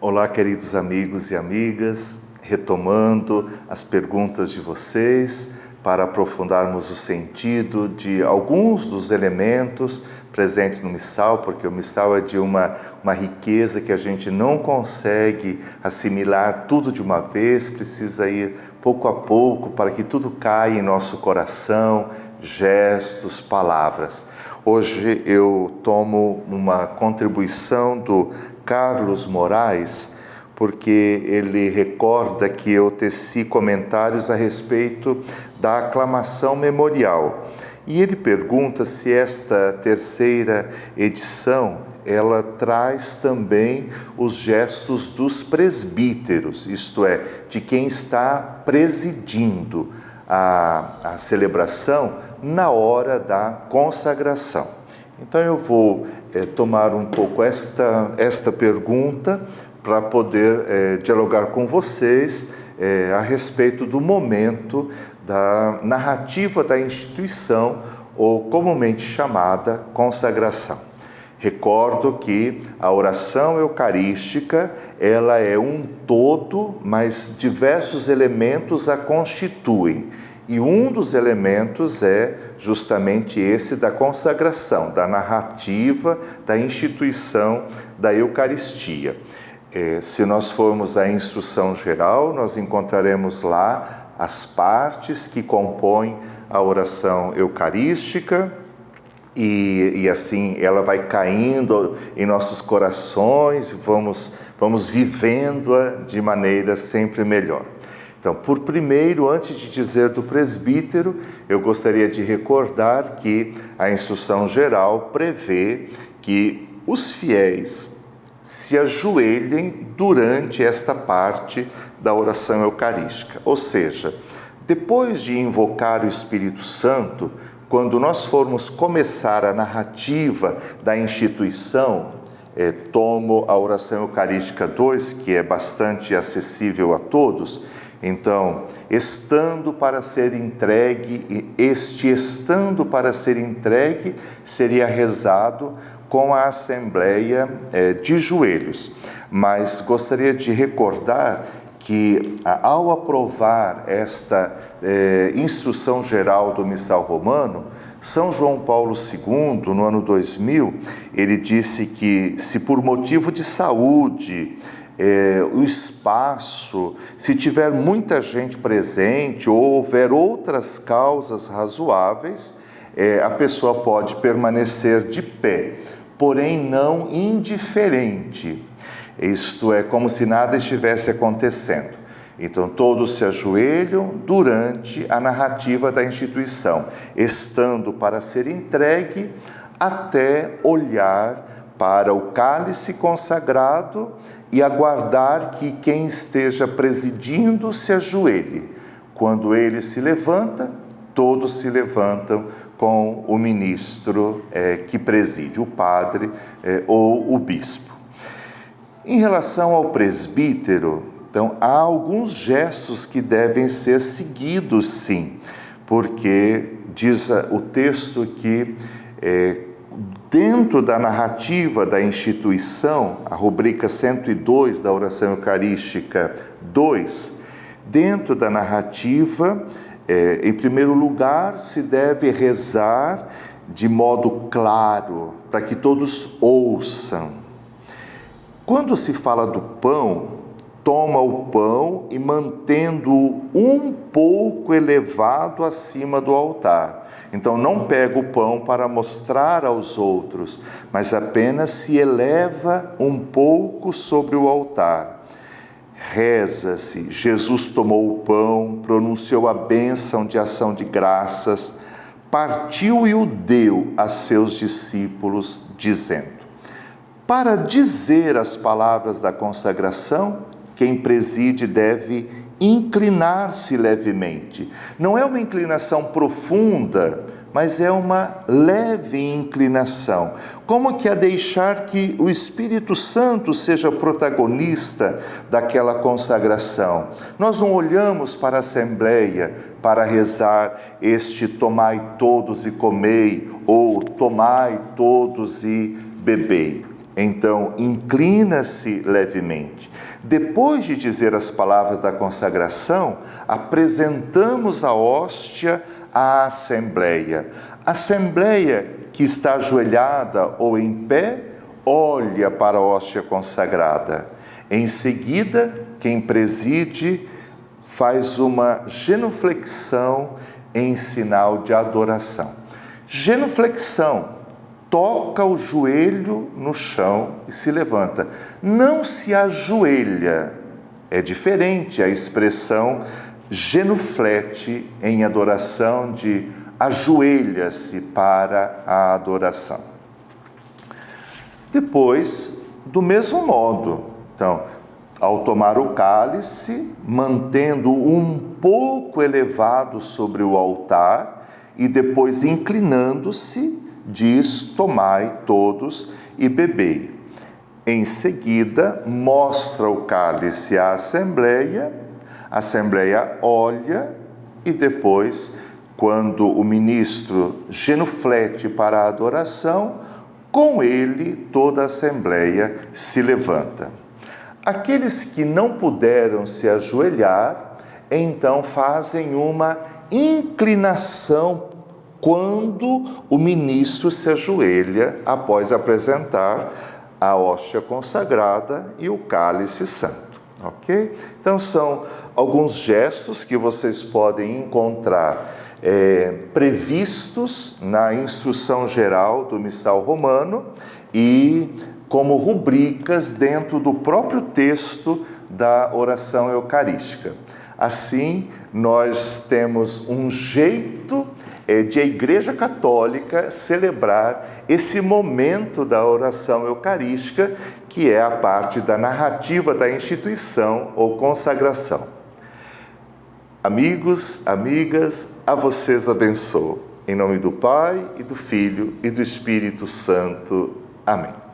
Olá, queridos amigos e amigas, retomando as perguntas de vocês para aprofundarmos o sentido de alguns dos elementos presentes no missal, porque o missal é de uma riqueza que a gente não consegue assimilar tudo de uma vez, precisa ir pouco a pouco para que tudo caia em nosso coração, gestos, palavras. Hoje eu tomo uma contribuição do Carlos Moraes, porque ele recorda que eu teci comentários a respeito da aclamação memorial. E ele pergunta se esta terceira edição, ela traz também os gestos dos presbíteros, isto é, de quem está presidindo a celebração na hora da consagração. Então eu vou tomar um pouco esta pergunta para poder dialogar com vocês a respeito do momento da narrativa da instituição, ou comumente chamada consagração. Recordo que a oração eucarística, ela é um todo, mas diversos elementos a constituem. E um dos elementos é justamente esse da consagração, da narrativa, da instituição da Eucaristia. Se nós formos à instrução geral, nós encontraremos lá as partes que compõem a oração eucarística, e assim ela vai caindo em nossos corações, vamos vivendo-a de maneira sempre melhor. Então, por primeiro, antes de dizer do presbítero, eu gostaria de recordar que a instrução geral prevê que os fiéis se ajoelhem durante esta parte da oração eucarística. Ou seja, depois de invocar o Espírito Santo, quando nós formos começar a narrativa da instituição, tomo a oração eucarística 2, que é bastante acessível a todos. Então, estando para ser entregue, estando para ser entregue, seria rezado com a assembleia de joelhos. Mas gostaria de recordar que, ao aprovar esta instrução geral do Missal Romano, São João Paulo II, no ano 2000, ele disse que, se por motivo de saúde, o espaço, se tiver muita gente presente ou houver outras causas razoáveis, a pessoa pode permanecer de pé, porém não indiferente. Isto é, como se nada estivesse acontecendo. Então, todos se ajoelham durante a narrativa da instituição, estando para ser entregue até olhar para o cálice consagrado e aguardar que quem esteja presidindo se ajoelhe. Quando ele se levanta, todos se levantam com o ministro que preside, o padre ou o bispo. Em relação ao presbítero, então, há alguns gestos que devem ser seguidos, sim, porque diz o texto que dentro da narrativa da instituição, a rubrica 102 da oração eucarística 2, dentro da narrativa, em primeiro lugar, se deve rezar de modo claro, para que todos ouçam. Quando se fala do pão, toma o pão e mantendo-o um pouco elevado acima do altar. Então, não pega o pão para mostrar aos outros, mas apenas se eleva um pouco sobre o altar. Reza-se, Jesus tomou o pão, pronunciou a bênção de ação de graças, partiu e o deu a seus discípulos, dizendo. Para dizer as palavras da consagração, quem preside deve inclinar-se levemente. Não é uma inclinação profunda, mas é uma leve inclinação, como que a deixar que o Espírito Santo seja protagonista daquela consagração. Nós não olhamos para a Assembleia para rezar este tomai todos e comei, ou tomai todos e bebei. Então, inclina-se levemente. Depois de dizer as palavras da consagração, apresentamos a hóstia à Assembleia. A Assembleia que está ajoelhada ou em pé, olha para a hóstia consagrada. Em seguida, quem preside faz uma genuflexão em sinal de adoração. Genuflexão. Toca o joelho no chão e se levanta. Não se ajoelha. É diferente a expressão genuflete em adoração de ajoelha-se para a adoração. Depois, do mesmo modo, então, ao tomar o cálice, mantendo um pouco elevado sobre o altar e depois inclinando-se, diz: tomai todos e bebei. Em seguida, mostra o cálice à Assembleia, a Assembleia olha e depois, quando o ministro genuflete para a adoração, com ele toda a Assembleia se levanta. Aqueles que não puderam se ajoelhar, então fazem uma inclinação quando o ministro se ajoelha após apresentar a hóstia consagrada e o cálice santo, ok? Então são alguns gestos que vocês podem encontrar previstos na instrução geral do Missal Romano e como rubricas dentro do próprio texto da oração eucarística. Assim, nós temos um jeito de a Igreja Católica celebrar esse momento da oração eucarística, que é a parte da narrativa da instituição ou consagração. Amigos, amigas, a vocês abençoo. Em nome do Pai, e do Filho, e do Espírito Santo. Amém.